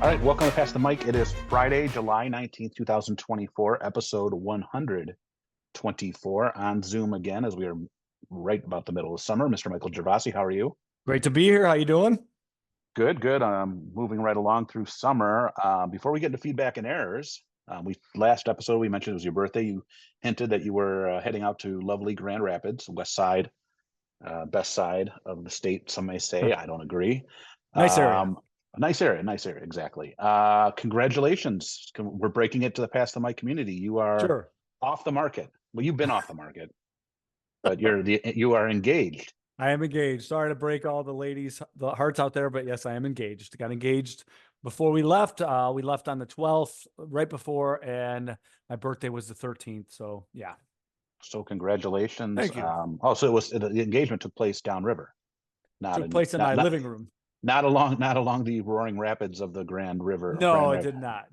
All right, welcome to Pass the Mic. It is Friday, July 19th, 2024, episode 124 on Zoom again as we are right about the middle of summer. Mr. Michael Gervasi, how are you? Great to be here. How you doing? Good, good. Moving right along through summer. Before we get into feedback and errors, last episode we mentioned it was your birthday. You hinted that you were heading out to lovely Grand Rapids, west side, best side of the state, some may say. I don't agree. Nice area. Nice area, exactly. Congratulations. We're breaking it to the Pass the Mic community. You are Sure. off the market. Well, you've been off the market, but you are engaged. I am engaged. Sorry to break all the ladies' the hearts out there, but yes, I am engaged. Got engaged before we left. We left on the 12th, right before, and my birthday was the 13th. So yeah. So congratulations. Thank you. So the engagement took place downriver, Took place in my living room. Not along the roaring rapids of the Grand River. No, it did not.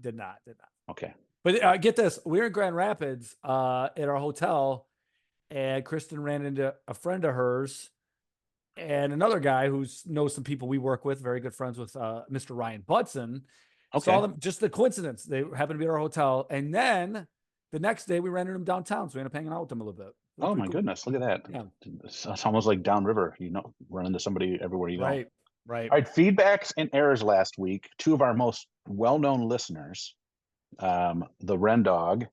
Okay. But get this, we were in Grand Rapids at our hotel, and Kristen ran into a friend of hers and another guy who knows some people we work with, very good friends with Mr. Ryan Budson. Okay. Saw them, just the coincidence. They happened to be at our hotel. And then the next day we ran into them downtown. So we ended up hanging out with them a little bit. Oh my goodness. Look at that. Yeah. It's almost like downriver, run into somebody everywhere you go. Right. All right. Feedbacks and errors last week. Two of our most well-known listeners, the Ren Dog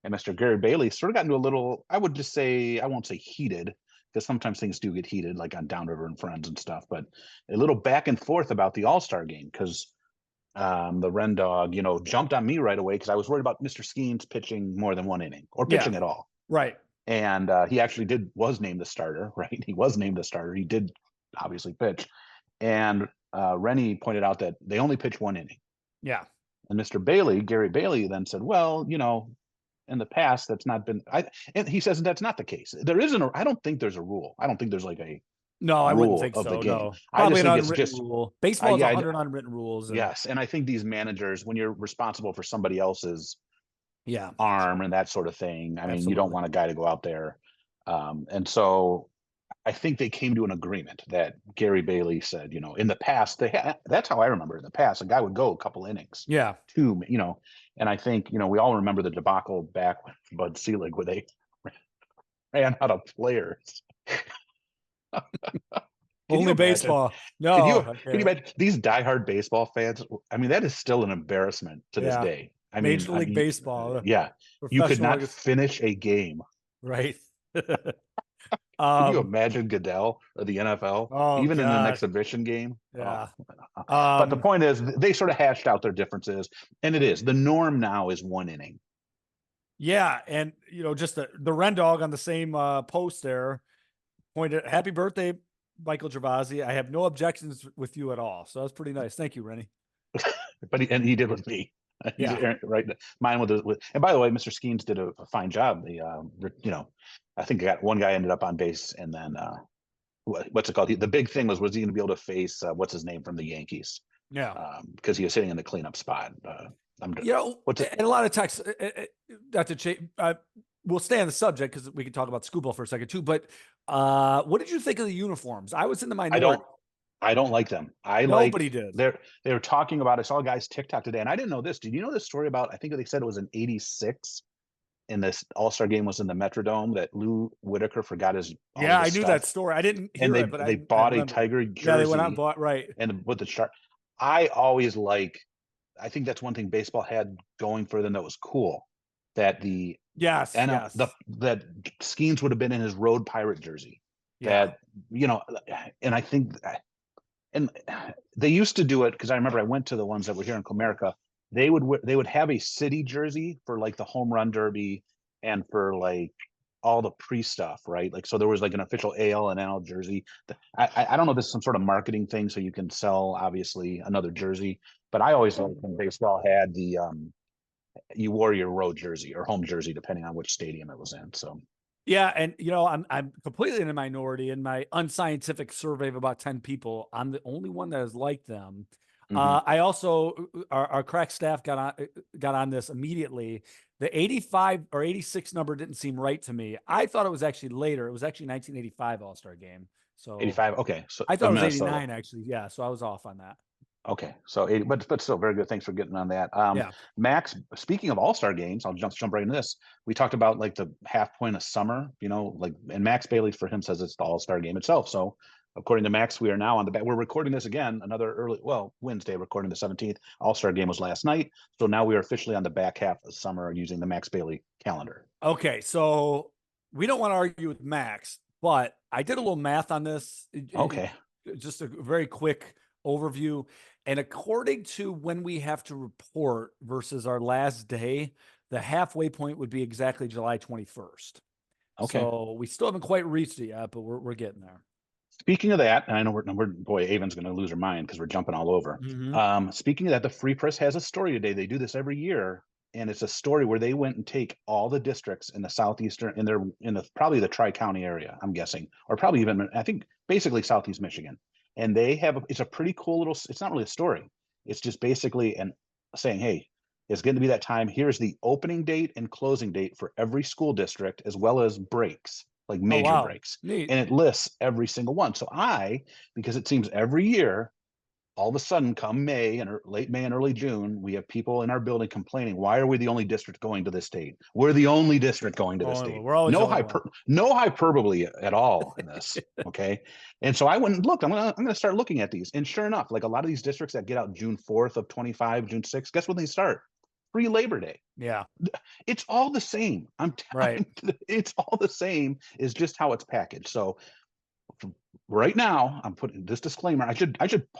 and Mr. Gary Bailey, sort of got into a little, I would just say, I won't say heated, because sometimes things do get heated, like on Downriver and Friends and stuff, but a little back and forth about the All-Star game, because the Ren Dog, jumped on me right away because I was worried about Mr. Skeens pitching more than one inning or pitching at all. Right. And he actually was named the starter, right? He was named the starter. He did obviously pitch. And Rennie pointed out that they only pitch one inning. Yeah. And Mr. Gary Bailey then said, well, in the past, that's not been, and he says that's not the case. There isn't, I don't think there's a rule. I don't think there's like a I wouldn't think so. No. Probably an unwritten rule. Baseball has 100 unwritten rules. Yes. And I think these managers, when you're responsible for somebody else's yeah, arm and that sort of thing. I mean, you don't want a guy to go out there. And so I think they came to an agreement that Gary Bailey said, in the past, that's how I remember in the past, a guy would go a couple innings. Yeah. And I think, we all remember the debacle back with Bud Selig where they ran out of players. Only baseball. No. Can you imagine these diehard baseball fans? I mean, that is still an embarrassment to this day. Major League Baseball. Yeah. You could not finish a game. Right. Can you imagine Goodell or the NFL, even in an exhibition game? Yeah. But the point is, they sort of hashed out their differences, and it is the norm now is one inning. Yeah, and just the Ren Dog on the same post there pointed, "Happy birthday, Michael Gervasi. I have no objections with you at all." So that's pretty nice. Thank you, Rennie. But he did with me. Yeah. Right. Mine with and by the way, Mr. Skeens did a fine job. I think one guy ended up on base, and then what's it called? The big thing was he going to be able to face what's his name from the Yankees? Yeah. Because he was sitting in the cleanup spot. And a lot of texts. Not to change. We'll stay on the subject because we can talk about Scooball for a second too. But what did you think of the uniforms? I was in the minority. I don't like them. Nobody did. They were talking about, I saw a guy's TikTok today, and I didn't know this. Did you know this story about, I think they said it was in 86 and this All-Star game was in the Metrodome that Lou Whitaker forgot his I knew that story. I didn't hear it, but they bought a Tiger jersey. Yeah, they went out and bought, right. And with the chart. I think that's one thing baseball had going for them that was cool. That that Skeens would have been in his Road Pirate jersey. Yeah. And I think and they used to do it because I remember I went to the ones that were here in Comerica. They would have a city jersey for like the home run derby and for like all the pre stuff, right? Like, so there was like an official AL and NL jersey. I don't know if this is some sort of marketing thing so you can sell obviously another jersey, but I always liked when baseball had the you wore your road jersey or home jersey depending on which stadium it was in. So yeah, and I'm completely in a minority. In my unscientific survey of about 10 people, I'm the only one that has liked them. I also our crack staff got on this immediately. The 85 or 86 number didn't seem right to me. I thought it was actually later. It was actually 1985 All-Star game. So 85. Okay, so I thought it was 89 actually. Yeah, so I was off on that. Okay, so but still very good. Thanks for getting on that. Yeah. Max, speaking of All-Star games, I'll jump right into this. We talked about like the half point of summer, like, and Max Bailey for him says it's the All-Star game itself. So according to Max, we are now on the back. We're recording this again, another Wednesday, recording the 17th. All-Star game was last night, so now we are officially on the back half of summer using the Max Bailey calendar. Okay, so we don't want to argue with Max, but I did a little math on this. Okay, Just a very quick overview. And according to when we have to report versus our last day, the halfway point would be exactly July 21st. okay. So we still haven't quite reached it yet, but we're getting there. Speaking of that, and I know boy, Avon's going to lose her mind because we're jumping all over. Mm-hmm. Speaking of that, the Free Press has a story today. They do this every year, and it's a story where they went and take all the districts in the southeastern, in the probably the Tri-County area, I'm guessing, or probably even I think basically Southeast Michigan, and they have it's a pretty cool little. It's not really a story. It's just basically an saying, hey, it's going to be that time. Here's the opening date and closing date for every school district, as well as breaks, like Oh, major wow. breaks, Neat. and it lists every single one. So because it seems every year, all of a sudden, come May and late May and early June, we have people in our building complaining, why are we the only district going to this date? We're the only district going to this Only one. date. We're always the only one. No hyperbole at all in this. Okay. And so I went and looked. I'm gonna start looking at these. And sure enough, like a lot of these districts that get out June 4th of 25, June 6th, guess when they start? Pre-Labor Day. Yeah. It's all the same. Right. It's all the same. Is just how it's packaged. So right now, I'm putting this disclaimer. I should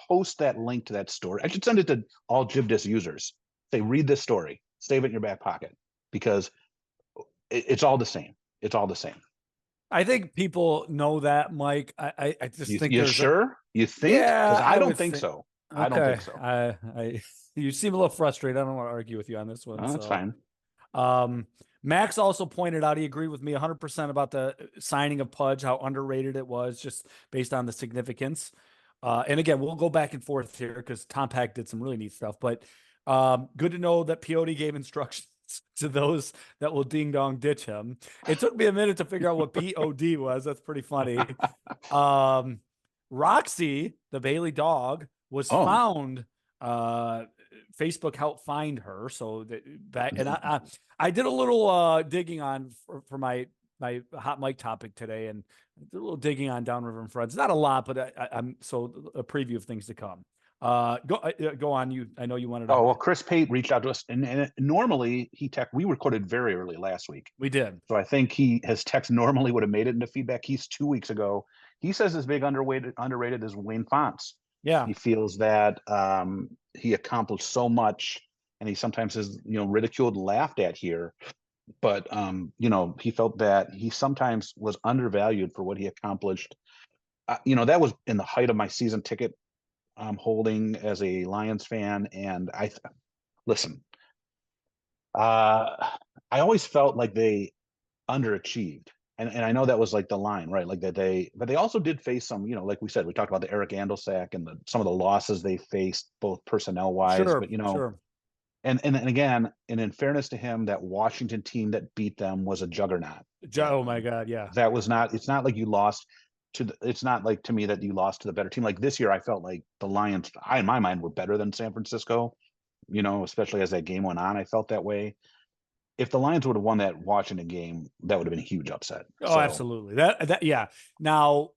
post that link to that story. I should send it to all JibDis users. Say, read this story. Save it in your back pocket because it's all the same. It's all the same. I think people know that, Mike. I just think You there's a, sure? You think? Because yeah, I I don't would think think. so. I don't Okay. think so. You seem a little frustrated. I don't want to argue with you on this one. Oh, that's So, fine. um, Max also pointed out he agreed with me 100% about the signing of Pudge, how underrated it was just based on the significance. And again, we'll go back and forth here because Tom Pack did some really neat stuff, but good to know that Peyote gave instructions to those that will ding dong ditch him. It took me a minute to figure out what BOD was. That's pretty funny. Um, Roxy, the Bailey dog, was Oh, found. Facebook helped find her. So that back and I did a little digging on for my hot mic topic today, and did a little digging on Downriver and Friends. Not a lot, but I'm so a preview of things to come. Go on. I know you wanted to. oh well. Chris Pate reached out to us, and normally we recorded very early last week. We did. So I think his text normally would have made it into feedback. He's 2 weeks ago. He says his big underrated is Wayne Fonts. Yeah. He feels that he accomplished so much, and he sometimes is ridiculed, laughed at here. But he felt that he sometimes was undervalued for what he accomplished. That was in the height of my season ticket holding as a Lions fan, and listen. I always felt like they underachieved. And I know that was like the line, right? Like but they also did face some, like we said, we talked about the Eric Andelsack and some of the losses they faced, both personnel wise, Sure. but Sure. and again, and in fairness to him, that Washington team that beat them was a juggernaut. Oh my God. Yeah. That was not. It's not like you lost it's not like to me that you lost to the better team. Like this year, I felt like the Lions, in my mind, were better than San Francisco. Especially as that game went on, I felt that way. If the Lions would have won that Washington game, that would have been a huge upset. Oh, absolutely. Yeah. Now,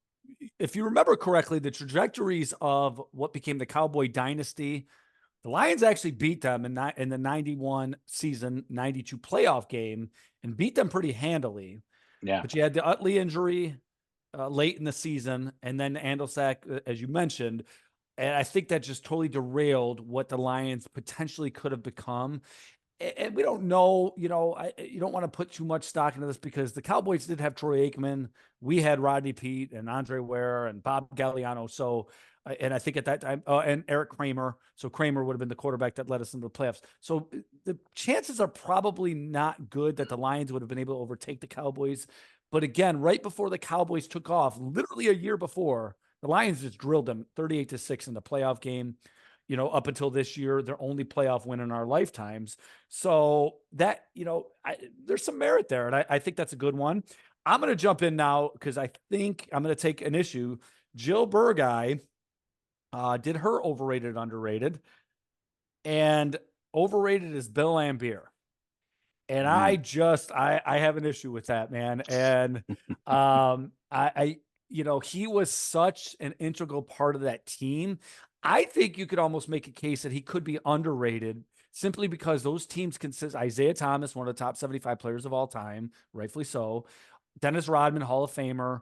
if you remember correctly, the trajectories of what became the Cowboy dynasty, the Lions actually beat them in the 91 season, 92 playoff game and beat them pretty handily. Yeah. But you had the Utley injury late in the season, and then Andelsack, as you mentioned. And I think that just totally derailed what the Lions potentially could have become. And we don't know, you don't want to put too much stock into this because the Cowboys did have Troy Aikman. We had Rodney Peete and Andre Ware and Bob Galliano. So, and I think at that time, and Eric Kramer. So Kramer would have been the quarterback that led us into the playoffs. So the chances are probably not good that the Lions would have been able to overtake the Cowboys. But again, right before the Cowboys took off, literally a year before, the Lions just drilled them 38-6 in the playoff game. Up until this year, their only playoff win in our lifetimes. So that, there's some merit there. And I think that's a good one. I'm going to jump in now because I think I'm going to take an issue. Jill Burguy Did her overrated, underrated, and overrated is Bill Lambier. And I have an issue with that, man. And he was such an integral part of that team. I think you could almost make a case that he could be underrated simply because those teams consist Isaiah Thomas, one of the top 75 players of all time, rightfully so. Dennis Rodman, Hall of Famer,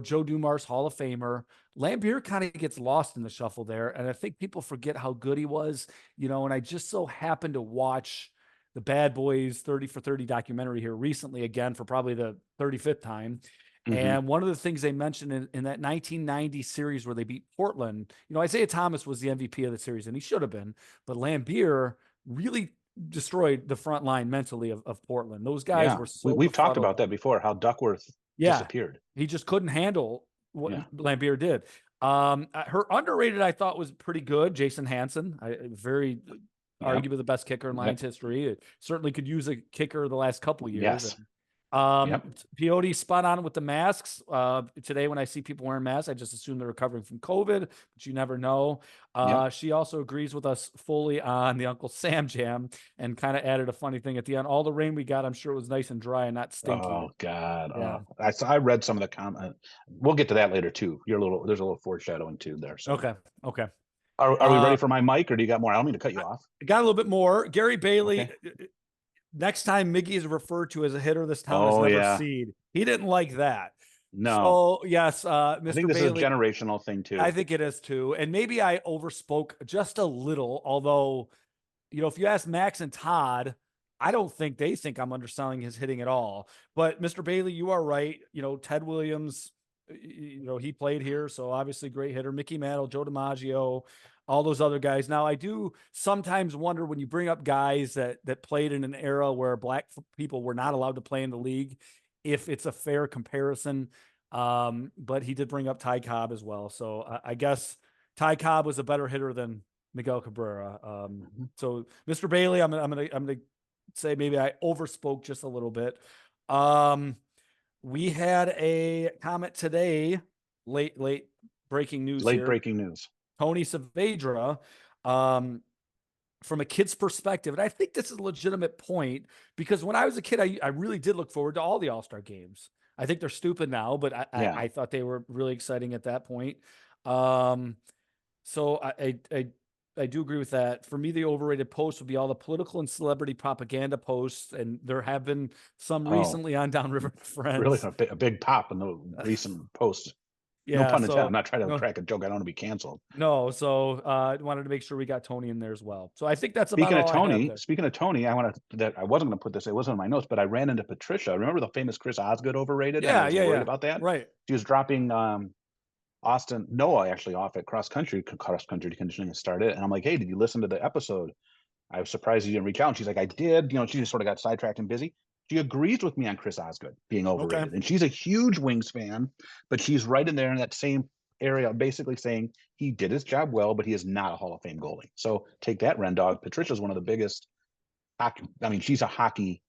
Joe Dumars, Hall of Famer. Lambier kind of gets lost in the shuffle there. And I think people forget how good he was, and I just so happened to watch the Bad Boys 30 for 30 documentary here recently, again, for probably the 35th time. And one of the things they mentioned in that 1990 series where they beat Portland, Isaiah Thomas was the MVP of the series, and he should have been, but Lambier really destroyed the front line mentally of Portland. Those guys were so we've talked about befuddled. that before, how Duckworth disappeared. He just couldn't handle what Lambier did. Her underrated, I thought, was pretty good. Jason Hansen, very arguably the best kicker in Lions history. It certainly could use a kicker the last couple of years. Peyote spun on with the masks. Today, when I see people wearing masks, I just assume they're recovering from COVID, but you never know. She also agrees with us fully on the Uncle Sam jam and kind of added a funny thing at the end. All the rain we got, I'm sure it was nice and dry and not stinky. Oh God. Yeah. I read some of the comment. We'll get to that later too. There's a little foreshadowing too there. So Okay. Are we ready for my mic, or do you got more? I don't mean to cut you off. I got a little bit more. Gary Bailey. Next time Miggy is referred to as a hitter, this town is never seed. He didn't like that. No. So yes, Mr. I think this Bailey, is a generational thing too. I think it is too. And maybe I overspoke just a little, although, if you ask Max and Todd, I don't think they think I'm underselling his hitting at all. But Mr. Bailey, you are right. Ted Williams, he played here, so obviously great hitter. Mickey Mantle, Joe DiMaggio, all those other guys. Now, I do sometimes wonder when you bring up guys that played in an era where black people were not allowed to play in the league, if it's a fair comparison. But he did bring up Ty Cobb as well. So I guess Ty Cobb was a better hitter than Miguel Cabrera. So Mr. Bailey, I'm gonna say maybe I overspoke just a little bit. We had a comment today, late breaking news. Breaking news. Tony Saavedra, from a kid's perspective. And I think this is a legitimate point because when I was a kid, I really did look forward to all the All-Star games. I think they're stupid now, but I thought they were really exciting at that point. So I do agree with that. For me, the overrated posts would be all the political and celebrity propaganda posts, and there have been some recently on Downriver Friends. Really a big pop in the recent posts. No pun intended. I'm not trying to crack a joke. I don't want to be canceled. No, so I wanted to make sure we got Tony in there as well. So I think that's speaking of Tony. Speaking of Tony, I wasn't going to put this. It wasn't in my notes, but I ran into Patricia. Remember the famous Chris Osgood overrated? Yeah, worried about that. Right. She was dropping Noah actually off at cross country conditioning started, and I'm like, hey, did you listen to the episode? I was surprised you didn't reach out. And she's like, I did. She just sort of got sidetracked and busy. She agrees with me on Chris Osgood being overrated, and she's a huge Wings fan, but she's right in there in that same area, basically saying he did his job well, but he is not a Hall of Fame goalie. So take that, Ren Dog. Patricia's one of the biggest hockey. I mean, she's a hockey.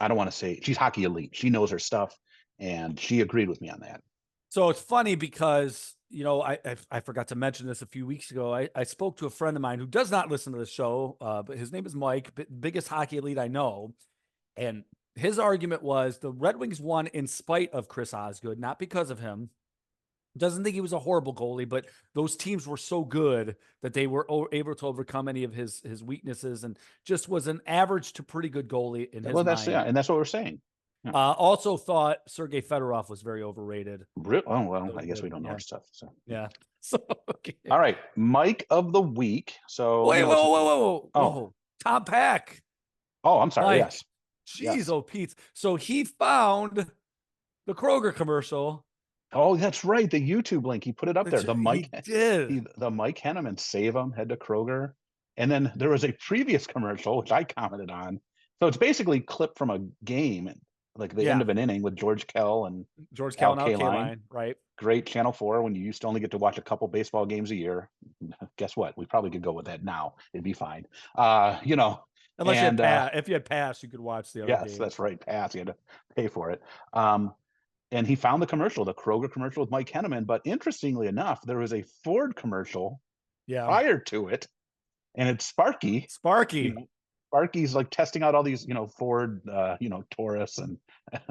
I don't want to say she's hockey elite. She knows her stuff, and she agreed with me on that. So it's funny because I forgot to mention this a few weeks ago. I spoke to a friend of mine who does not listen to the show, but his name is Mike, biggest hockey elite I know. And his argument was the Red Wings won in spite of Chris Osgood, not because of him. Doesn't think he was a horrible goalie, but those teams were so good that they were able to overcome any of his weaknesses, and just was an average to pretty good goalie in his mind. And that's what we're saying. Yeah. Also thought Sergei Fedorov was very overrated. Oh, well, I guess we don't know our stuff. So yeah. So okay. All right, Mike of the week. So wait, whoa. Tom Pack. Oh, I'm sorry. Mike. Yes. Jeez, Pete. So he found the Kroger commercial. Oh, that's right. The YouTube link. He put it up there. The Mike did. The Mike Henneman Save 'em head to Kroger. And then there was a previous commercial, which I commented on. So it's basically clipped from a game, like the end of an inning with George Kell and Al Kaline. Right. Great Channel 4 when you used to only get to watch a couple baseball games a year. Guess what? We probably could go with that now. It'd be fine. Unless if you had pass, you could watch the other games. Yes, that's right. Pass. You had to pay for it. and he found the commercial, the Kroger commercial with Mike Henneman. But interestingly enough, there was a Ford commercial Yeah. prior to it, and it's Sparky. You Sparky. know, Sparky's like testing out all these, Ford, Taurus and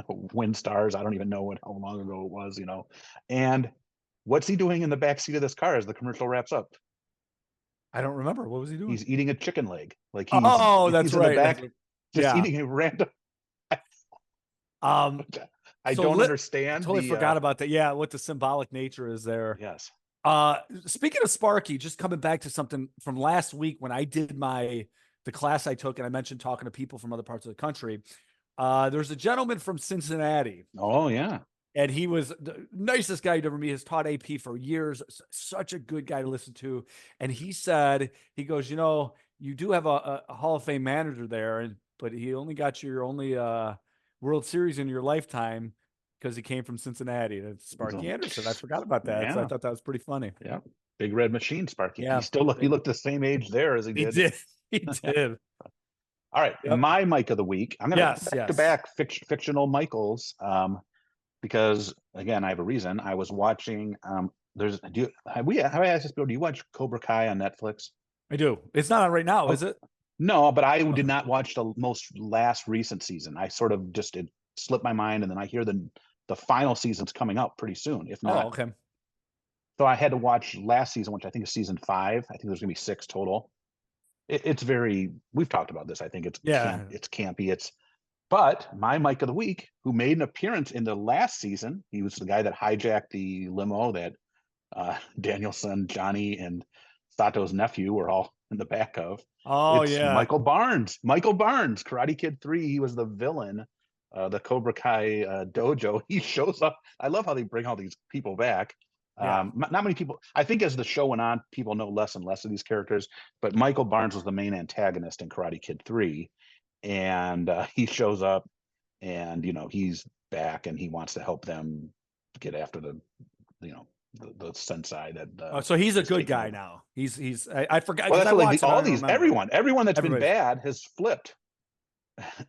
Windstars. I don't even know how long ago it was, And what's he doing in the back seat of this car as the commercial wraps up? I don't remember. What was he doing? He's eating a chicken leg. Like Oh, that's he's in the right. back, just Yeah. eating a random. Um, I so don't I understand totally the. forgot about that. Yeah, what the symbolic nature is there. Yes. Speaking of Sparky, just coming back to something from last week when I did the class I took, and I mentioned talking to people from other parts of the country. There's a gentleman from Cincinnati, Oh yeah. and he was the nicest guy you'd ever meet. Has taught AP for years. Such a good guy to listen to. And he said, he goes, you do have a Hall of Fame manager there, but he only got you your only World Series in your lifetime because he came from Cincinnati. And it's Sparky Anderson. I forgot about that. So I Yeah. thought that was pretty funny. Yeah. Big Red Machine, Sparky. Yeah. He looked the same age there as he He did. did. He did. All right, Yep. my Mike of the week. I'm gonna Yes. back to back fictional Michaels, because again, I have a reason. I was watching. There's do you, have I asked this before? Do you watch Cobra Kai on Netflix? I do. It's not on right now, is Oh it? no, but I Oh, did not watch the most last recent season. I sort of just it slipped my mind, and then I hear the final season's coming up pretty soon, if oh, not. okay. So I had to watch last season, which I think is season 5. I think there's gonna be 6 total. It's very. We've talked about this. I think Yeah. it's campy. But my Mike of the week, who made an appearance in the last season, he was the guy that hijacked the limo that Danielson, Johnny, and Sato's nephew were all in the back of. Oh, It's yeah. Michael Barnes. Michael Barnes, Karate Kid 3. He was the villain, the Cobra Kai dojo. He shows up. I love how they bring all these people back. Yeah. Not many people. I think as the show went on, people know less and less of these characters. But Michael Barnes was the main antagonist in Karate Kid 3, and he shows up, and he's back, and he wants to help them get after the sensei that Oh, so he's a is good taking guy over. now. I forgot Well, because that's I what watched it. I all don't these remember. everyone that's been Everybody's bad has flipped,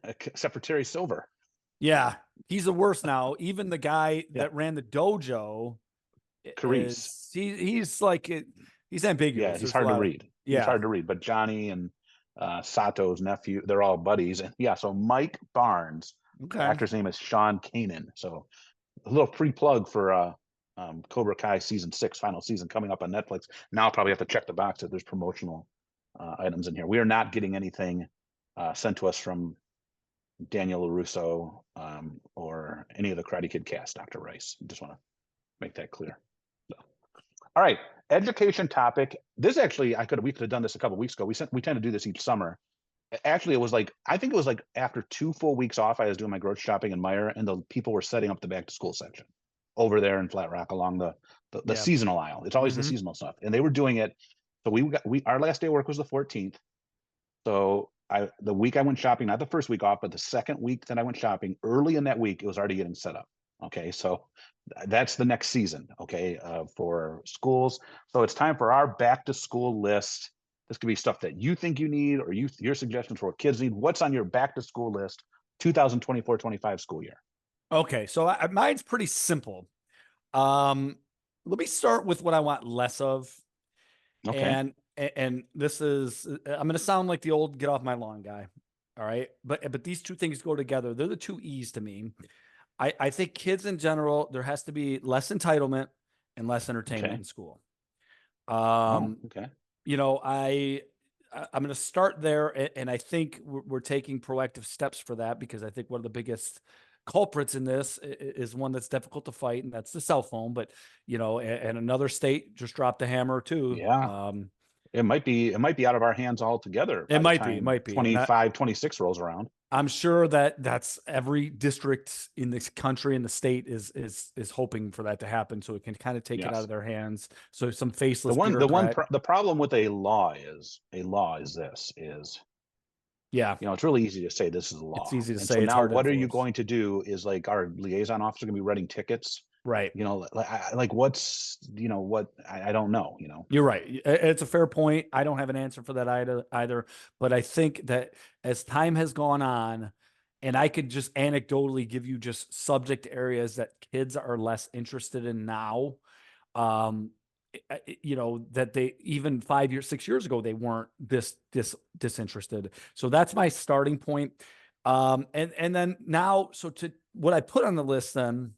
except for Terry Silver. Yeah, he's the worst now. Even the guy Yeah, that ran the dojo Carice. he's like he's Yeah, ambiguous. he's There's a hard to lot of read. He's yeah, hard to read. But Johnny and Sato's nephew, they're all buddies. And yeah, so Mike Barnes, the okay. actor's name is Sean Kanan. So a little free plug for Cobra Kai season 6, final season coming up on Netflix. Now I'll probably have to check the box if there's promotional items in here. We are not getting anything sent to us from Daniel LaRusso or any of the Karate Kid cast, Dr. Rice. Just want to make that clear. So, all right, education topic. This actually, we could have done this a couple of weeks ago. We tend to do this each summer. Actually, it was like I think it was like after 2 full weeks off, I was doing my grocery shopping in Meyer, and the people were setting up the back to school section over there in Flat Rock along the Yeah. seasonal aisle. It's always the seasonal stuff, and they were doing it. So our last day of work was the 14th. So the week I went shopping, not the first week off, but the second week that I went shopping, early in that week, it was already getting set up. Okay, so that's the next season. Okay, for schools. So it's time for our back to school list. This could be stuff that you think you need, or your suggestions for what kids need. What's on your back to school list, 2024-25 school year? Okay, so mine's pretty simple. Let me start with what I want less of. Okay. And this is I'm going to sound like the old get off my lawn guy. All right, but these two things go together. They're the two E's to me. I think kids in general, there has to be less entitlement and less entertainment Okay. in school. Oh, okay. I'm going to start there, and I think we're taking proactive steps for that, because I think one of the biggest culprits in this is one that's difficult to fight, and that's the cell phone. But and another state just dropped a hammer too. Yeah. It might be out of our hands altogether It by the it time might be, and 25, 26 rolls around. I'm sure that's every district in this country and the state is hoping for that to happen, so it can kind of take it out Yes. of their hands. So some faceless bureaucrat. The problem with a law is this is, Yeah, it's really easy to say this is a it's law. easy to And so say. It's now hard to what are you enforce. going to do is like our liaison officer going to be writing tickets, Right. like what's, what, I don't know, You're right. It's a fair point. I don't have an answer for that either. But I think that as time has gone on, and I could just anecdotally give you just subject areas that kids are less interested in now. Um, you know, that they even 5 years, 6 years ago, they weren't disinterested. So that's my starting point. And then now, so to what I put on the list then,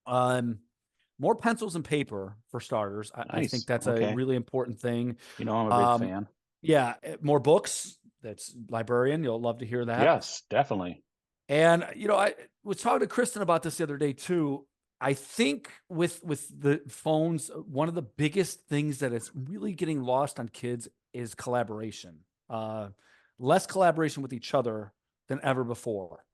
more pencils and paper for starters. I think Nice. that's a Okay. really important thing. You know, I'm a big Um, fan. yeah, more books. That's librarian. You'll love to hear that. Yes, definitely. And you know, I was talking to Kristen about this the other day too. I think with the phones, one of the biggest things that is really getting lost on kids is collaboration. Less collaboration with each other than ever before.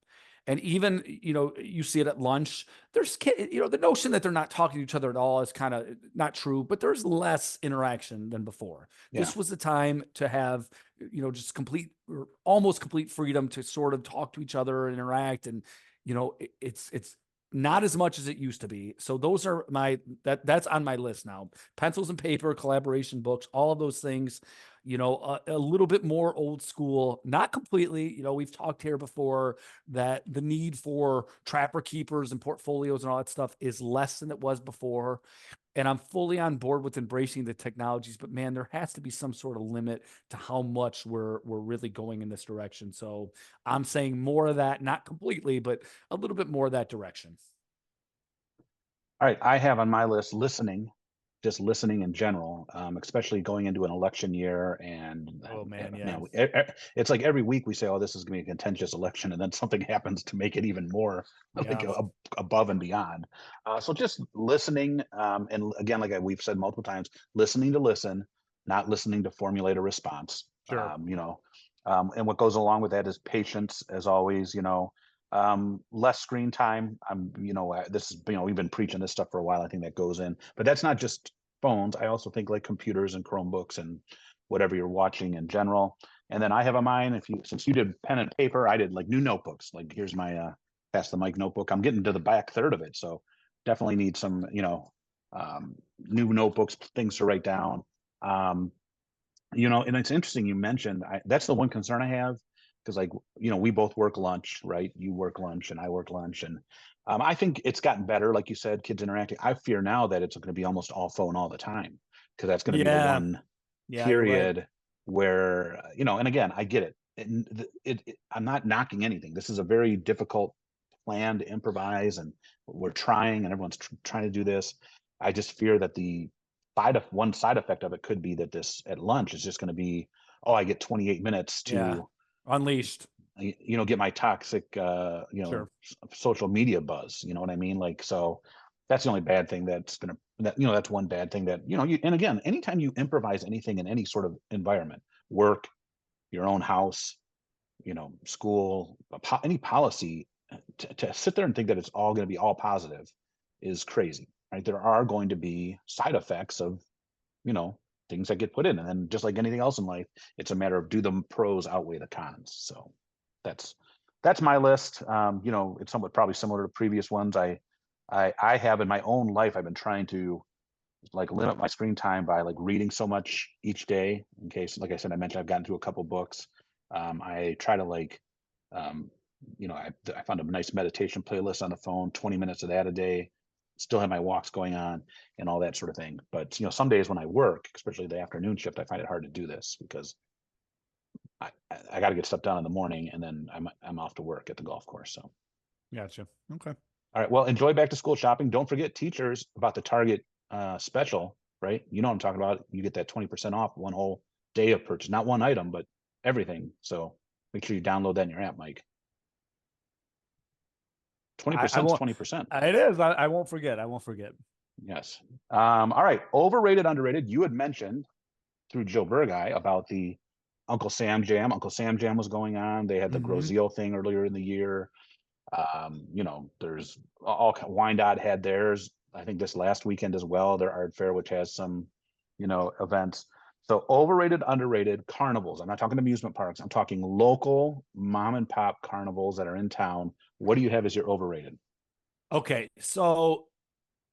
And even, you know, you see it at lunch. There's, you know, the notion that they're not talking to each other at all is kind of not true, but there's less interaction than before. Yeah. This was the time to have, you know, just complete or almost complete freedom to sort of talk to each other and interact. And, you know, it's not as much as it used to be. So those are that's on my list now. Pencils and paper, collaboration books, all of those things, you know, a little bit more old school, not completely. You know, we've talked here before that the need for trapper keepers and portfolios and all that stuff is less than it was before. And I'm fully on board with embracing the technologies, but man, there has to be some sort of limit to how much we're really going in this direction. So I'm saying more of that, not completely, but a little bit more of that direction. All right, I have on my list listening, just listening in general, especially going into an election year. And Oh man, you yeah. know, it's like every week we say, "Oh, this is going to be a contentious election," and then something happens to make it even more like Yeah. above and beyond. So just listening, and again, like we've said multiple times, listening to listen, not listening to formulate a response. Sure. You know, and what goes along with that is patience, as always. You know, less screen time. You know, this is, you know, we've been preaching this stuff for a while. I think that goes in, but that's not just phones. I also think like computers and Chromebooks and whatever you're watching in general. And then I have a mine. If you, since you did pen and paper, I did like new notebooks. Like here's my pass the mic notebook. I'm getting to the back third of it, so definitely need some, you know, new notebooks, things to write down. Um, you know, and it's interesting you mentioned, that's the one concern I have, because like, you know, we both work lunch, right? You work lunch and I work lunch, and I think it's gotten better, like you said, kids interacting. I fear now that it's going to be almost all phone all the time, because that's going to be the Yeah. one Yeah, you're right. period where, you know, and again, I get it. I'm not knocking anything. This is a very difficult plan to improvise, and we're trying, and everyone's trying to do this. I just fear that one side effect of it could be that this at lunch is just going to be, oh, I get 28 minutes Yeah. to, Unleashed. you know, get my toxic, you know, Sure. social media buzz. You know what I mean? Like, so that's the only bad thing that's going to, that, you know, that's one bad thing that, you know, and again, anytime you improvise anything in any sort of environment, work, your own house, you know, school, any policy, to sit there and think that it's all going to be all positive is crazy, right? There are going to be side effects of, you know, things that get put in, and then just like anything else in life, it's a matter of, do the pros outweigh the cons? So that's that's my list. You know, it's somewhat probably similar to previous ones. I have in my own life, I've been trying to like limit my screen time by like reading so much each day, in case, like I said, I mentioned I've gotten through a couple books. I try to like, um, you know, I found a nice meditation playlist on the phone, 20 minutes of that a day, still have my walks going on and all that sort of thing. But, you know, some days when I work, especially the afternoon shift, I find it hard to do this because I got to get stuff done in the morning, and then I'm off to work at the golf course. So, Gotcha. Okay. all right, well, enjoy back to school shopping. Don't forget, teachers, about the Target special, right? You know what I'm talking about. You get that 20% off one whole day of purchase, not one item, but everything. So make sure you download that in your app, Mike. I 20% is won't. 20%. It is. I won't forget. I won't forget. Yes. All right. Overrated, underrated. You had mentioned through Joe Burguy about the Uncle Sam Jam. Uncle Sam Jam was going on. They had the Hmm. Grozio thing earlier in the year. You know, there's all Wyandotte had theirs. I think this last weekend as well, their art fair, which has some, you know, events. So overrated, underrated carnivals. I'm not talking amusement parks. I'm talking local mom and pop carnivals that are in town. What do you have as your overrated? Okay. So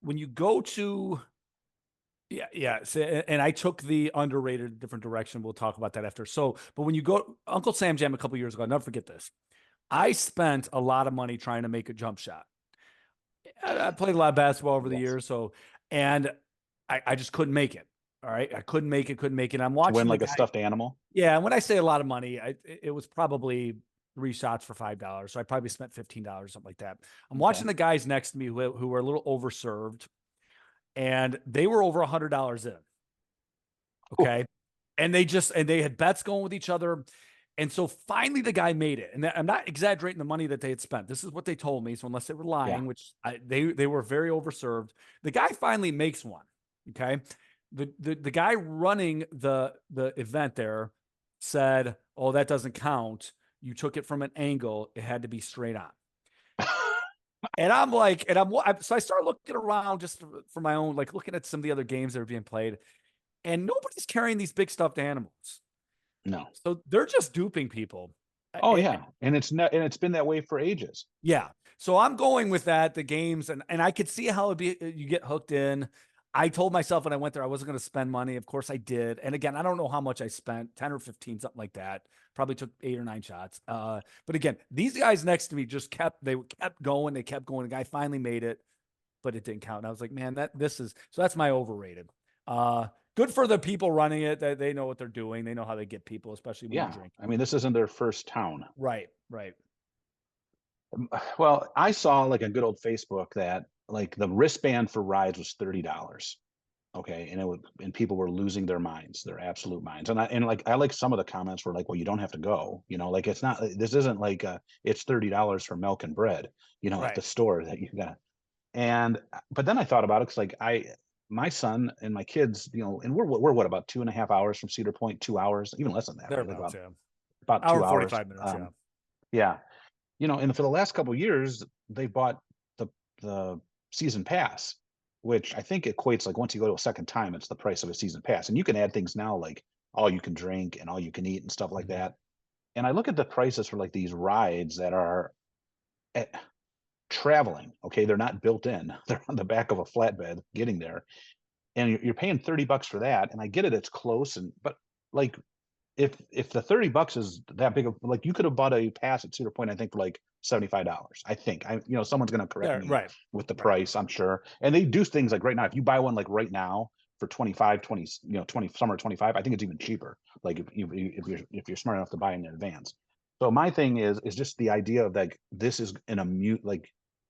when you go to, yeah, yeah. So, and I took the underrated different direction. We'll talk about that after. So, but when you go Uncle Sam Jam a couple years ago, I'll never forget this. I spent a lot of money trying to make a jump shot. I played a lot of basketball over the Yes. years, and I just couldn't make it. All right, I couldn't make it. Couldn't make it. I'm To win watching the like a guy. stuffed animal. Yeah, when I say a lot of money, it was probably 3 shots for $5. So I probably spent $15, something like that. I'm Okay. watching the guys next to me who were a little overserved, and they were over $100 in. Ooh, Okay. And they had bets going with each other. And so finally the guy made it. And I'm not exaggerating the money that they had spent. This is what they told me. So unless they were yeah. lying, which they were very overserved, the guy finally makes one. Okay. The guy running the event there said, "Oh, that doesn't count. You took it from an angle. It had to be straight on." And I'm like, so I start looking around just for my own, like looking at some of the other games that are being played, and nobody's carrying these big stuffed animals. No. So they're just duping people. Oh yeah, and it's not, and it's been that way for ages. Yeah. So I'm going with that, the games, and I could see how it'd be you get hooked in. I told myself when I went there I wasn't going to spend money. Of course I did. And again, I don't know how much I spent, 10 or 15, something like that. Probably took 8 or 9 shots. But again, these guys next to me just kept going. They kept going. The guy finally made it, but it didn't count. And I was like, man, that's my overrated. Good for the people running it. They know what they're doing. They know how they get people, especially when you're Yeah, drinking. I mean, this isn't their first town. Right, right. Well, I saw like a good old Facebook that like the wristband for rides was $30. Okay, and people were losing their minds, their absolute minds. And like I like some of the comments were like, well, you don't have to go. Like it's not, this isn't like it's $30 for milk and bread, at the Right. store that you got. And but then I thought about it because like my son and my kids, and we're what, about 2.5 hours from Cedar Point, 2 hours, even less than that, right? Like Thereabouts, yeah. about Hour two and hours. 45 minutes, yeah. Yeah. And for the last couple of years, they bought the season pass, which I think equates like once you go to a second time, it's the price of a season pass. And you can add things now like all you can drink and all you can eat and stuff like Mhm. that. And I look at the prices for like these rides that are traveling. Okay, they're not built in; they're on the back of a flatbed getting there, and you're paying $30 for that. And I get it; it's close, but like if the $30 is that big of, like, you could have bought a pass at Cedar Point, I think, for like $75. I think someone's going to correct Yeah, me right. with the Right. price, I'm sure. And they do things like right now, if you buy one like right now for 25, 20, 20 summer 25, I think it's even cheaper. Like if you're smart enough to buy in advance. So my thing is just the idea of like this is like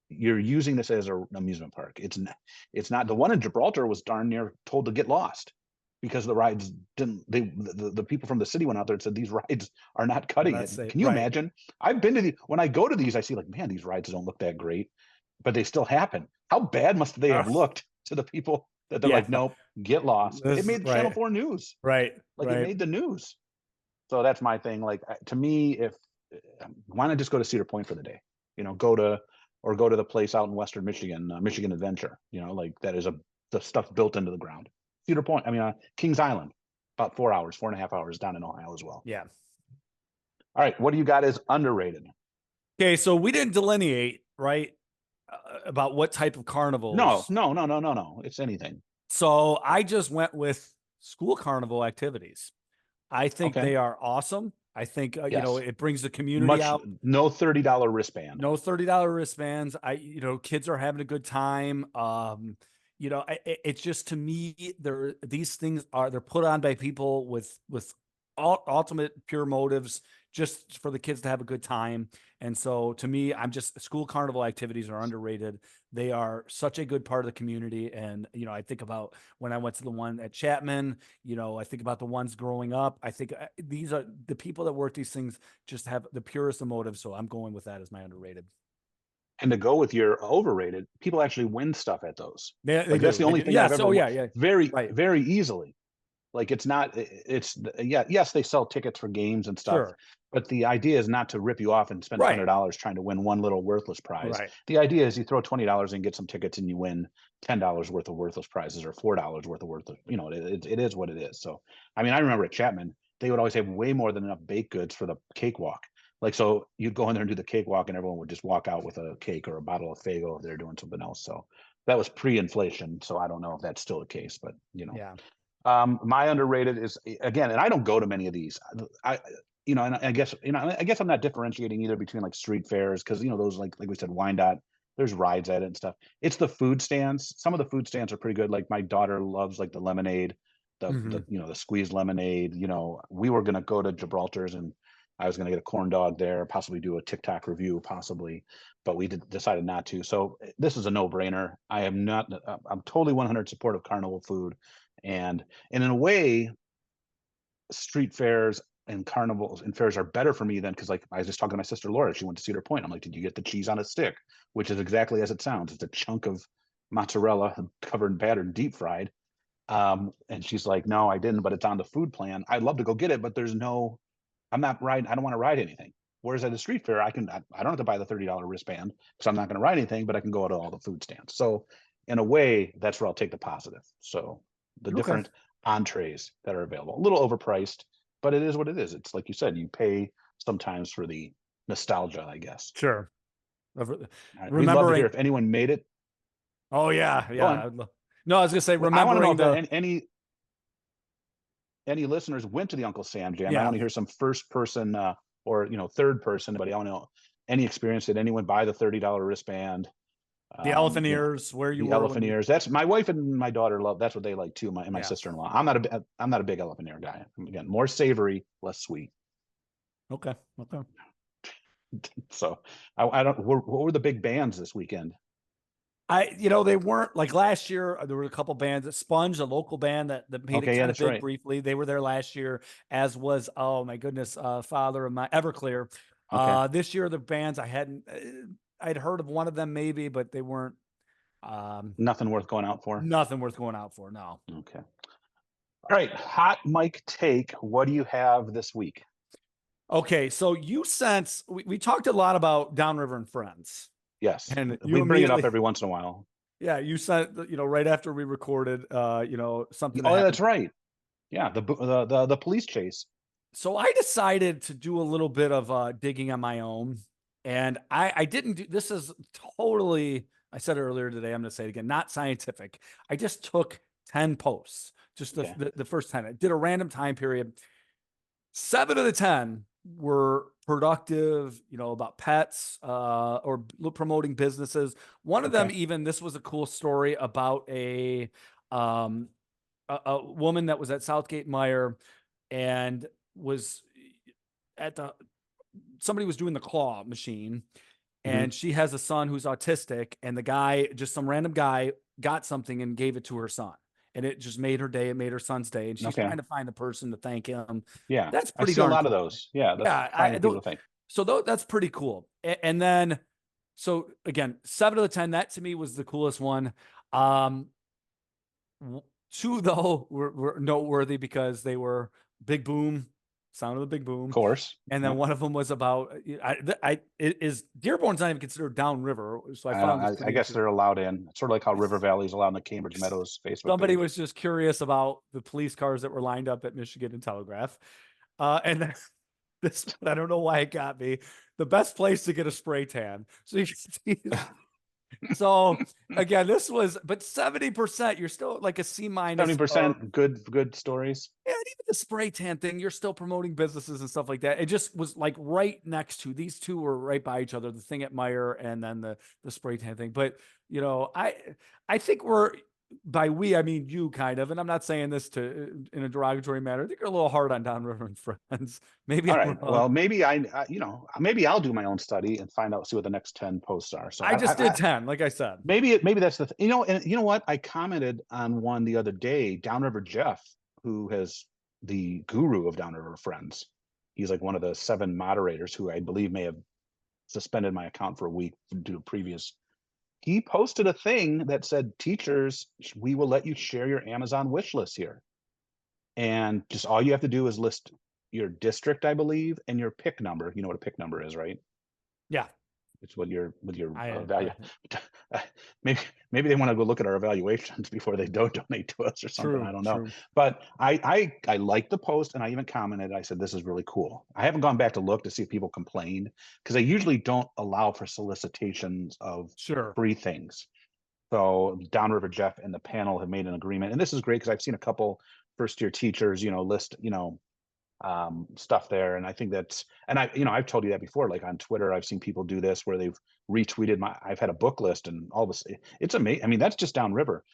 you're using this as an amusement park. It's not the one in Gibraltar was darn near told to get lost because the rides didn't the people from the city went out there and said these rides are not They're cutting not it. safe. Can you Right. imagine? I've been to when I go to these, I see like, man, these rides don't look that great, but they still happen. How bad must they have looked to the people that they're Yeah. like, nope, get lost? It This made Channel right. 4 news. Right. Like it Right. made the news. So that's my thing. Like to me, if why not just go to Cedar Point for the day? Go to the place out in Western Michigan, Michigan Adventure. Like that is the stuff built into the ground. Cedar Point. I mean, Kings Island, about 4 hours, 4.5 hours down in Ohio as well. Yeah. All right, what do you got as underrated? Okay, so we didn't delineate, right, about what type of No, carnivals. no, no, no, no, no. It's anything. So I just went with school carnival activities. I think Okay. they are awesome. I think Yes. it brings the community out. No $30 wristband. No $30 wristbands. Kids are having a good time. It's just, to me, these things they're put on by people with ultimate pure motives, just for the kids to have a good time. And so to me, school carnival activities are underrated. They are such a good part of the community. And, I think about when I went to the one at Chapman, I think about the ones growing up. I think these are the people that work these things just have the purest of motives. So I'm going with that as my underrated. And to go with your overrated, people actually win stuff at those. They Like that's do. the They only do. thing I've Yes. ever Oh, yeah. Yeah. very, Right. very easily. Like it's not, it's yeah, yes, they sell tickets for games and stuff, Sure. but the idea is not to rip you off and spend Right. $100 trying to win one little worthless prize. Right. The idea is you throw $20 and get some tickets and you win $10 worth of worthless prizes or $4 worth of worthless. It is what it is. So I mean, I remember at Chapman they would always have way more than enough baked goods for the cakewalk. Like so, you'd go in there and do the cakewalk, and everyone would just walk out with a cake or a bottle of Fago if they're doing something else. So that was pre-inflation. So I don't know if that's still the case, but Yeah. my underrated is again, and I don't go to many of these. I and I guess I'm not differentiating either between like street fairs because those like we said, Wyandotte, there's rides at it and stuff. It's the food stands. Some of the food stands are pretty good. Like my daughter loves like the lemonade, Hmm. the squeezed lemonade. We were gonna go to Gibraltar's and I was gonna get a corn dog there, possibly do a TikTok review, possibly, but we decided not to. So this is a no-brainer. I am not. I'm totally 100 support of carnival food, and in a way, street fairs and carnivals and fairs are better for me than because like I was just talking to my sister Laura. She went to Cedar Point. I'm like, did you get the cheese on a stick? Which is exactly as it sounds. It's a chunk of mozzarella covered in batter and deep fried. And she's like, no, I didn't, but it's on the food plan. I'd love to go get it, but I'm not riding. I don't want to ride anything. Whereas at a street fair, I don't have to buy the $30 wristband because I'm not going to ride anything, but I can go to all the food stands. So in a way, that's where I'll take the positive. So the Okay. different entrees that are available, a little overpriced, but it is what it is. It's like you said, you pay sometimes for the nostalgia, I guess. Sure. All right. We'd love to hear Remembering. if anyone made it. Oh yeah, Go yeah. on. No, I was gonna say I want to know remembering if there the. are any listeners went to the Uncle Sam Jam. I Yeah, want to hear some first person or third person, but I want to know any experience. Did anyone buy the $30 wristband? the elephant ears. Where you The were elephant when you. ears. That's my wife and my daughter love. That's what they like too. My Yeah. sister-in-law. I'm not a big elephant ear guy. Again, more savory, less sweet. Okay. Okay. So I don't. What were the big bands this weekend? They weren't like last year. There were a couple bands. Sponge, a local band that made it Okay, yeah, kind of that's big right. briefly. They were there last year, as was, oh my goodness, father of my Everclear. Okay, This year the bands I hadn't, I'd heard of one of them maybe, but they weren't um, nothing worth going out for. nothing worth going out for. No. Okay. All right, hot mic take. What do you have this week? Okay, so we talked a lot about Downriver and Friends, Yes, and we you bring it up immediately, every once in a while. yeah, you sent, right after we recorded, something that Oh, yeah, happened. that's right. Yeah, the police chase. So I decided to do a little bit of digging on my own, and I didn't do this is totally. I said it earlier today. I'm going to say it again. Not scientific. I just took 10 posts, just Okay. the first 10. I did a random time period. 7 of the 10 were productive, about pets or promoting businesses. One of them, Okay. even, this was a cool story about um, a woman that was at Southgate Meyer and was at the somebody was doing the claw machine, Hmm. and she has a son who's autistic, and the guy, just some random guy, got something and gave it to her son, and it just made her day. It made her son's day, and she's Okay. trying to find the person to thank him. Yeah, That's I pretty see a darn lot of cool. those. Yeah, that's Yeah, finding people to think. so that's pretty cool. And then, so again, 7 of the 10, that to me was the coolest one. Um, 2 though were noteworthy because they were Big Boom, Sound of the Big Of Boom, course. and then Yep. one of them was about Dearborn's not even considered downriver, so I found this I pretty guess interesting. they're allowed in. It's sort of like how River Valley is allowed in the Cambridge Meadows Facebook Somebody page. was just curious about the police cars that were lined up at Michigan and Telegraph, and then this one, I don't know why it got me. The best place to get a spray tan. So you can see. So again, but 70%, you're still like a C minus of. 70% good stories. Yeah, and even the spray tan thing, you're still promoting businesses and stuff like that. It just was like right next to these two were right by each other, the thing at Meyer and then the spray tan thing. But I think we're by we, I mean you kind of, and I'm not saying this to in a derogatory manner. I think you're a little hard on Downriver and Friends. Maybe All I'm right. wrong. Well, maybe maybe I'll do my own study and find out, see what the next 10 posts are. So I just did 10, like I said. maybe that's and you know what? I commented on one the other day, Downriver Jeff, who has the guru of Downriver Friends. He's like one of the 7 moderators who I believe may have suspended my account for a week due to previous. He posted a thing that said, teachers, we will let you share your Amazon wish list here. And just all you have to do is list your district, I believe, and your pick number. You know what a pick number is, right? Yeah. It's what your I, value. Maybe they want to go look at our evaluations before they don't donate to us or something. I true, don't know. true. But I liked the post and I even commented. I said this is really cool. I haven't gone back to look to see if people complained because I usually don't allow for solicitations of Sure. free things. So Downriver Jeff and the panel have made an agreement, and this is great because I've seen a couple first year teachers, list, stuff there. And I think that's, and I've told you that before, like on Twitter, I've seen people do this where they've retweeted I've had a book list and all this. It's amazing. I mean, that's just downriver.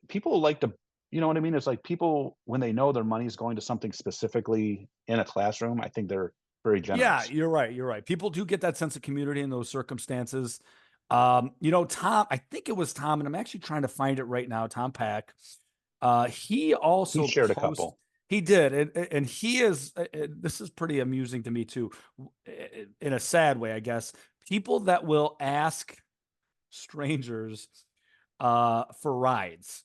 People like to, you know what I mean? It's like people, when they know their money's going to something specifically in a classroom, I think they're very Yeah, generous. you're right. You're right. People do get that sense of community in those circumstances. Tom, I think it was Tom, and I'm actually trying to find it right now. Tom Pack. He He also shared a post. couple. He did, and he is. This is pretty amusing to me too, in a sad way, I guess. People that will ask strangers for rides.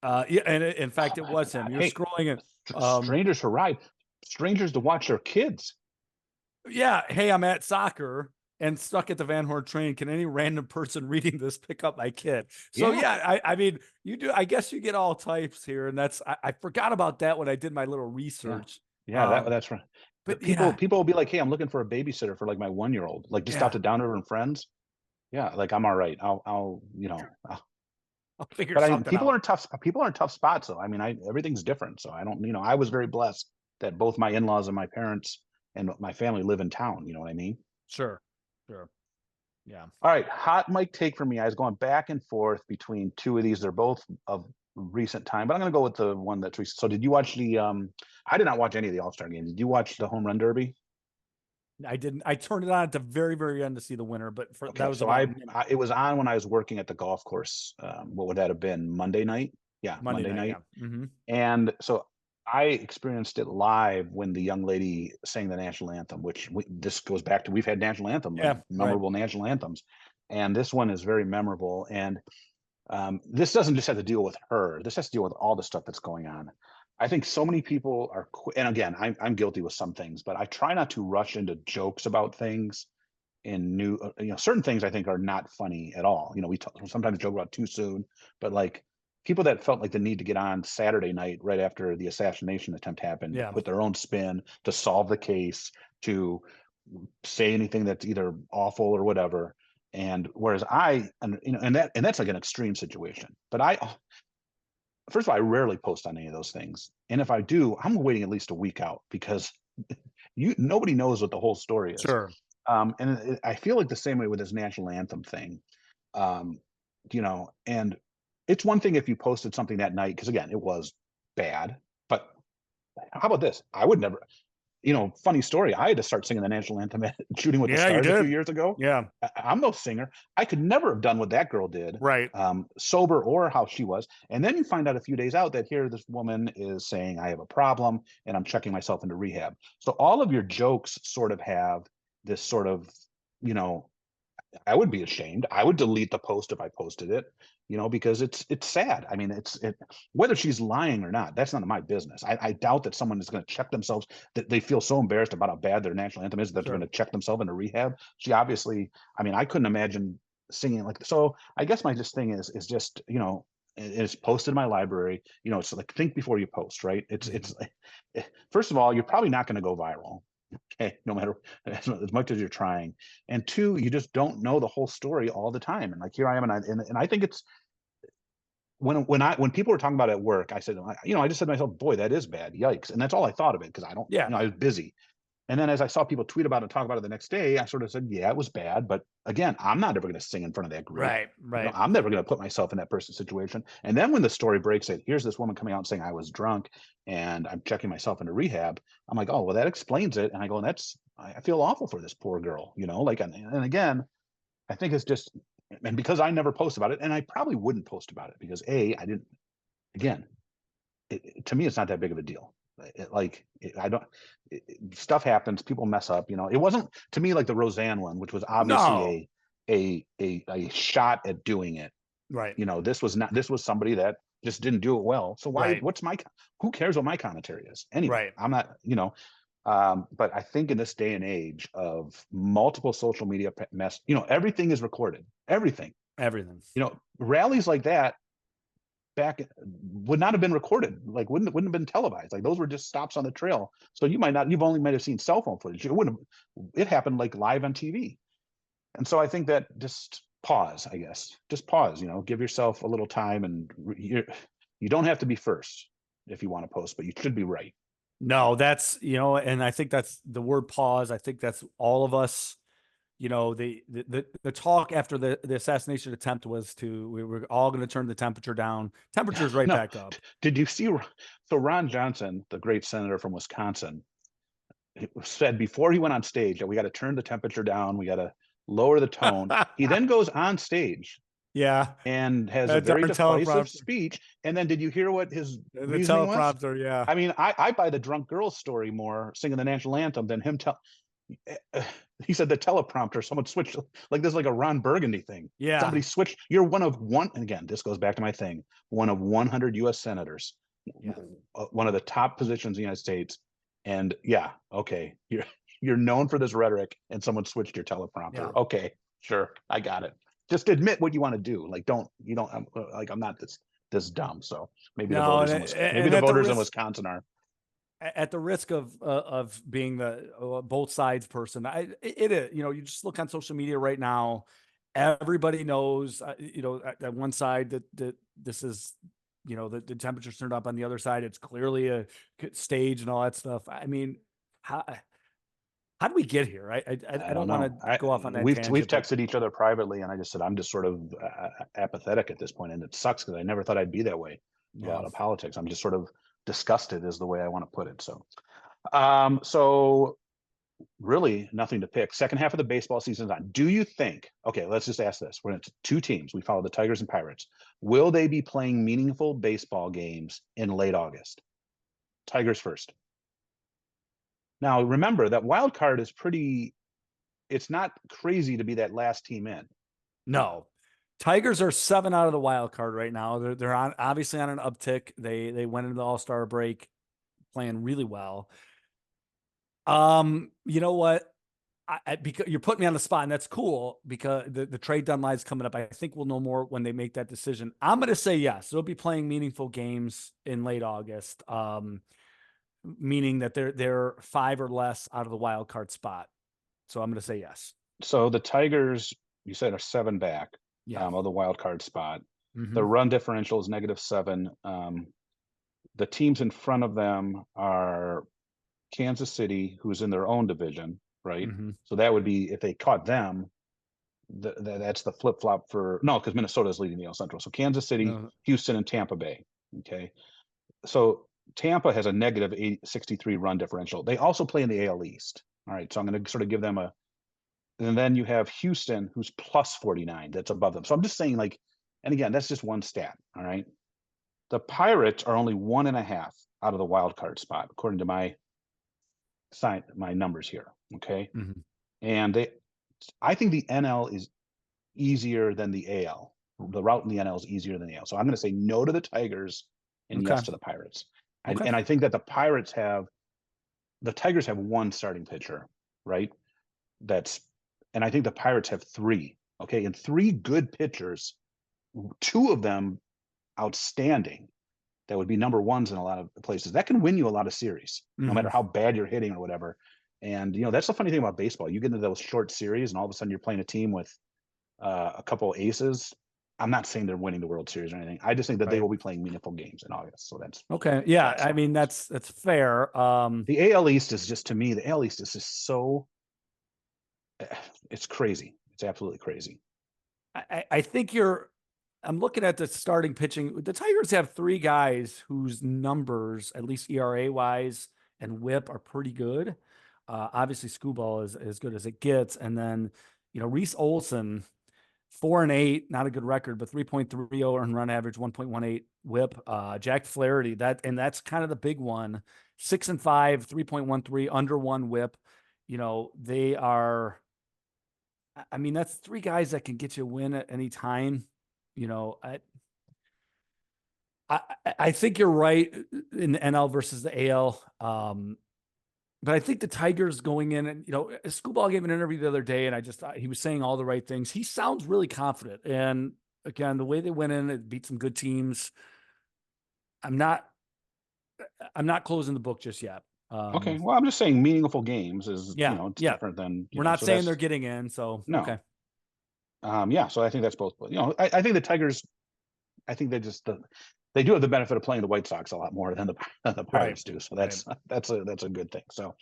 Yeah, and in fact, it was him. You're Hey, scrolling it. strangers for ride, strangers to watch their kids. Yeah, hey, I'm at soccer and stuck at the Van Horn train. Can any random person reading this pick up my kid? So Yeah, yeah, I mean, you do. I guess you get all types here, and I forgot about that when I did my little yeah, research. yeah. Um, That's right. but yeah, People will be like, "Hey, I'm looking for a babysitter for like my 1 year old, like just out yeah, to Downriver and Friends." Yeah, like I'm all right. I'll figure But something out. people are in tough spots though. I mean, everything's different. So I don't, I was very blessed that both my in-laws and my parents and my family live in town. You know what I mean? Sure, sure, yeah. All right, hot mic take for me. I was going back and forth between two of these. They're both of recent time, but I'm going to go with the one that's recent. So did you watch the I did not watch any of the All-Star games. Did you watch the home run derby? I didn't. I turned it on at the very, very end to see the winner, but that Okay, was so about a minute. it was on when I was working at the golf course. What would that have been? Monday night? Yeah, Monday Monday night, night. yeah. Mm-hmm. And so I experienced it live when the young lady sang the national anthem, which this goes back to, we've had national anthem, Yeah, right. memorable national anthems. And this one is very memorable. And this doesn't just have to deal with her. This has to deal with all the stuff that's going on. I think so many people are, and again, I'm guilty with some things, but I try not to rush into jokes about things in new, certain things I think are not funny at all. We sometimes joke about too soon, but like people that felt like the need to get on Saturday night right after the assassination attempt happened to Yeah, put their own spin to solve the case, to say anything that's either awful or whatever. And whereas and that's like an extreme situation. But first of all, I rarely post on any of those things. And if I do, I'm waiting at least a week out because nobody knows what the whole story is. sure. I feel like the same way with this national anthem thing. Um, and it's one thing if you posted something that night, because again, it was bad. But how about this? I would never, funny story. I had to start singing the national anthem at Shooting with the Yeah, you Stars a few did. years ago. Yeah, I'm no singer. I could never have done what that girl did, right. sober or how she was. And then you find out a few days out that here this woman is saying, I have a problem and I'm checking myself into rehab. So all of your jokes sort of have this sort of, you know, I would be ashamed. I would delete the post if I posted it, because it's sad. I mean, whether she's lying or not, that's none of my business. I doubt that someone is going to check themselves, that they feel so embarrassed about how bad their national anthem is that they're Sure. going to check themselves into rehab. She obviously, I mean, I couldn't imagine singing like so. I guess my just thing is just it's posted in my library. It's like think before you post, right? It's first of all, you're probably not going to go viral. Okay, no matter as much as you're trying, and two, you just don't know the whole story all the time. And like here I am, and I think it's when people were talking about it at work, I said, I just said to myself, boy, that is bad, yikes, and that's all I thought of it because I don't, Yeah, I was busy. And then as I saw people tweet about it, talk about it the next day, I sort of said, yeah, it was bad. But again, I'm not ever going to sing in front of that group. right, right. I'm never going to put myself in that person's situation. And then when the story breaks it, here's this woman coming out and saying I was drunk and I'm checking myself into rehab. I'm like, oh, well, that explains it. And I go, and I feel awful for this poor girl, and again, I think it's just, and because I never post about it, and I probably wouldn't post about it because I didn't, again, to me, it's not that big of a deal. I don't. Stuff happens. People mess up. It wasn't to me like the Roseanne one, which was No, obviously a shot at doing it. right, This was not. This was somebody that just didn't do it well. So why? right, What's my? Who cares what my commentary is anyway? right. I'm not. But I think in this day and age of multiple social media mess, everything is recorded. Everything. Everything. Rallies like that back would not have been recorded, like wouldn't have been televised. Like those were just stops on the trail. So you've only might have seen cell phone footage. It happened like live on TV. And so I think that just pause, I guess. Just pause, give yourself a little time, and you don't have to be first if you want to post, but you should be right. No, that's, and I think that's the word pause. I think that's all of us. The talk after the assassination attempt was we were all going to turn the temperature down. Temperature's right No, back up. did you see? So Ron Johnson, the great senator from Wisconsin, said before he went on stage that we got to turn the temperature down, we got to lower the tone. He then goes on stage Yeah, and has a that very darn decisive teleprompter. speech. And then did you hear what his The reasoning was? teleprompter, yeah. I mean, I buy the drunk girl story more singing the national anthem than him he said the teleprompter, someone switched, like this is like a Ron Burgundy thing. Yeah. Somebody switched. You're one of one, and again, this goes back to my thing, one of 100 US senators, Yeah. one of the top positions in the United States. And yeah, okay, you're known for this rhetoric, and someone switched your teleprompter. Yeah. Okay, sure, I got it. Just admit what you want to do. Like, I'm not this dumb. So maybe the No, voters maybe the voters in Wisconsin are. At the risk of being the both sides person, it is, you just look on social media right now, everybody knows, at one side that this is, the temperature's turned up. On the other side, it's clearly a stage and all that stuff. I mean, how do we get here? I don't want to go off on that We've tangent, but texted each other privately, and I just said I'm just sort of apathetic at this point, and it sucks because I never thought I'd be that way yeah, about politics. I'm just sort of disgusted, is the way I want to put it. So really nothing to pick. Second half of the baseball season's on. Do you think? Okay, let's just ask this. We're into two teams. We follow the Tigers and Pirates. Will they be playing meaningful baseball games in late August? Tigers first. Now remember that wild card is pretty. It's not crazy to be that last team in. no. Tigers are 7 out of the wild card right now. They're obviously on an uptick. They went into the All-Star break playing really well. You know what? Because you're putting me on the spot, and that's cool because the trade deadline is coming up. I think we'll know more when they make that decision. I'm going to say yes. They'll be playing meaningful games in late August, meaning that they're 5 or less out of the wild card spot. So I'm going to say yes. So the Tigers, you said, are 7 back Yeah. of the wild card spot. Mm-hmm. The run differential is -7. The teams in front of them are Kansas City, who's in their own division, right? Mm-hmm. So that would be, if they caught them, that's the flip flop for no, because Minnesota is leading the AL Central. So Kansas City, Houston, and Tampa Bay. Okay, so Tampa has a -63 run differential. They also play in the AL East. All right, so I'm going to sort of give them a. And then you have Houston, who's +49. That's above them. So I'm just saying, like, and again, that's just one stat. All right, the Pirates are only 1.5 out of the wild card spot, according to my numbers here. Okay, Mm-hmm. and I think the NL is easier than the AL. The route in the NL is easier than the AL. So I'm going to say no to the Tigers and yes to the Pirates. Okay. And I think that the Tigers have one starting pitcher, right? And I think the Pirates have 3. Okay, and 3 good pitchers, 2 of them outstanding. That would be number ones in a lot of places. That can win you a lot of series, no matter how bad you're hitting or whatever. And that's the funny thing about baseball. You get into those short series, and all of a sudden you're playing a team with a couple of aces. I'm not saying they're winning the World Series or anything. I just think that they will be playing meaningful games in August. So that's okay. Yeah, I mean that's fair. The AL East is just, to me, the AL East is just so. It's crazy. It's absolutely crazy. I think I'm looking at the starting pitching. The Tigers have 3 guys whose numbers, at least ERA wise and WHIP, are pretty good. Obviously, Skubal is as good as it gets, and then Reese Olson, 4-8, not a good record, but 3.30 earned run average, 1.18 WHIP. Jack Flaherty, that's kind of the big one, 6-5, 3.13 under 1 WHIP. They are. I mean, that's 3 guys that can get you a win at any time. I think you're right in the NL versus the AL. But I think the Tigers going in, and Skubal gave an interview the other day, and I just thought he was saying all the right things. He sounds really confident. And again, the way they went in, it beat some good teams. I'm not closing the book just yet. Okay, well, I'm just saying meaningful games is it's different than we're not saying they're getting in. So no. Okay. Yeah, so I think that's both. I think the Tigers. I think they just they do have the benefit of playing the White Sox a lot more than the Right. Pirates do. So that's a good thing. So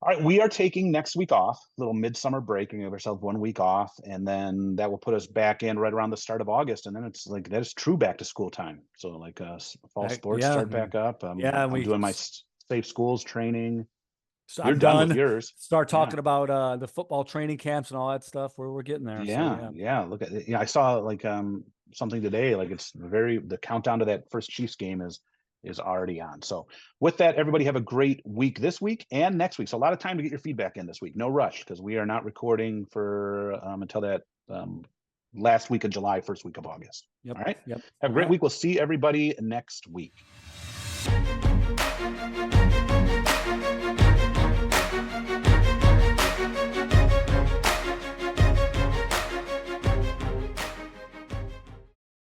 all right, we are taking next week off, little midsummer break. We give ourselves 1 week off, and then that will put us back in right around the start of August. And then it's like that is true back to school time. So like fall sports Yeah. start back up. Yeah. I'm doing my safe schools training. So You're I'm done with done. yours. Start Yeah. talking about the football training camps and all that stuff where we're getting there. So Yeah, yeah. yeah. Look at it. Yeah, I saw like something today. Like it's the countdown to that first Chiefs game is already on. So with that, everybody have a great week this week and next week. So a lot of time to get your feedback in this week. No rush because we are not recording for until that last week of July, first week of August. Yep. All right. Yep. Have a All great right. week. We'll see everybody next week.